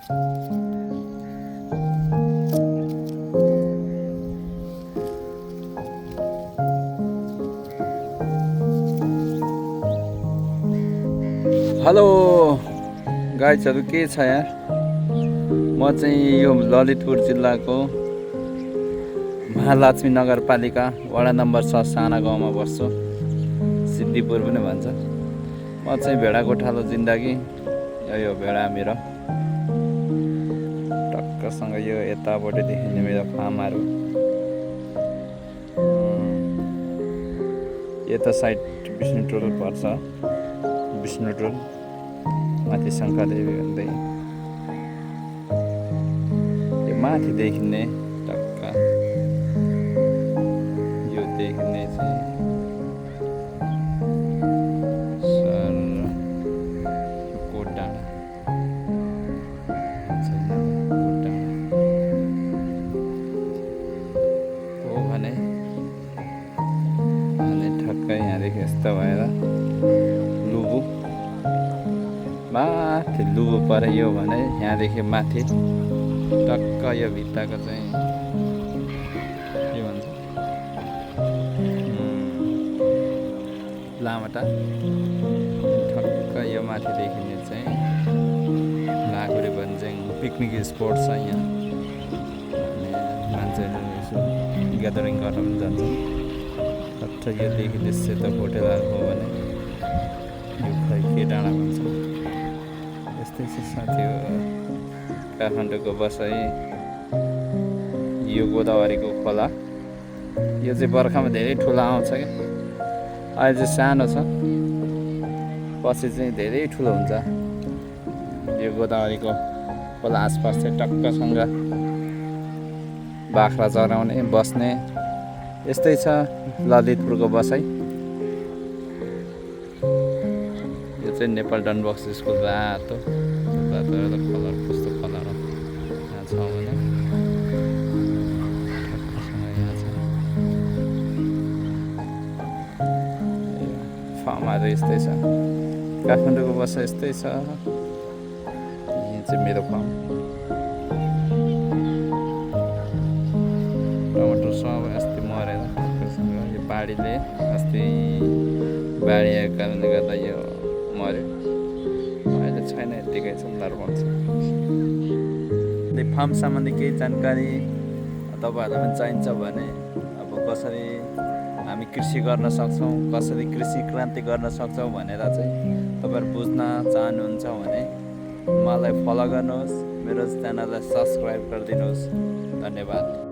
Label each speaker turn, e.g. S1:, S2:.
S1: Hello गाइजहरू, के छ यार? म चाहिँ यो ललितपुर जिल्लाको महालक्ष्मी नगरपालिका वडा नम्बर 6 साना गाउँमा बस्छु। सिद्धिपुर पनि भन्छ। म चाहिँ भेडा गोठालो जिन्दगी। यो भेडा मेरो टक्कसँग यो यतापट्टि देखिने मेरो फार्महरू। यता साइड विष्णु टोल पर्छ। विष्णु टोल माथि शङ्करदेवी भन्दै यो माथि देखिने टक्क यो देखिने चाहिँ सर कोट डाँडा हो भने ठक्कै यहाँदेखि यस्तो भएर लुबु माथि लुबु पऱ्यो भने यहाँदेखि माथि टक्क यो भित्ताको चाहिँ के भन्छ लामाटा ठक्क यो माथि देखिने चाहिँ लाखुरी भन्ज्याङ पिकनिक स्पोट छ यहाँ। अनि मान्छेहरू यसो ग्यादरिङ गर्न पनि जान्छ। ठट्ट यो देखिने सेतो होटेलहरू हो भने यो खै के डाँडा भन्छ। यस्तै छ साथी हो काठमाडौँको बसाइ। यो गोदावरीको खोला, यो चाहिँ बर्खामा धेरै ठुलो आउँछ क्या। अहिले चाहिँ सानो छ, पछि चाहिँ धेरै ठुलो हुन्छ। यो गोदावरीको खोला आसपास चाहिँ टक्कसँग बाख्रा चराउने बस्ने यस्तै छ ललितपुरको बसाइ। यो चाहिँ नेपाल डनबक्स स्कुल रातो कलर कस्तो कलर यहाँ छ भने यहाँ छ फार्महरू यस्तै छ। काठमाडौँको बसाइ यस्तै छ। यहाँ चाहिँ मेरो फार्म। टमाटर सब अस्ति मरेर यो बाढीले अस्ति बाढी आएको कारणले गर्दा यो मऱ्यो। अहिले छैन, यत्तिकै छ नर्मल छ। फार्म सम्बन्धी केही जानकारी तपाईँहरूलाई पनि चाहिन्छ भने अब कसरी हामी कृषि गर्न सक्छौँ, कसरी कृषि क्रान्ति गर्न सक्छौँ भनेर चाहिँ तपाईँहरू बुझ्न चाहनुहुन्छ भने मलाई फलो गर्नुहोस्, मेरो च्यानललाई सब्सक्राइब गरिदिनुहोस्। धन्यवाद।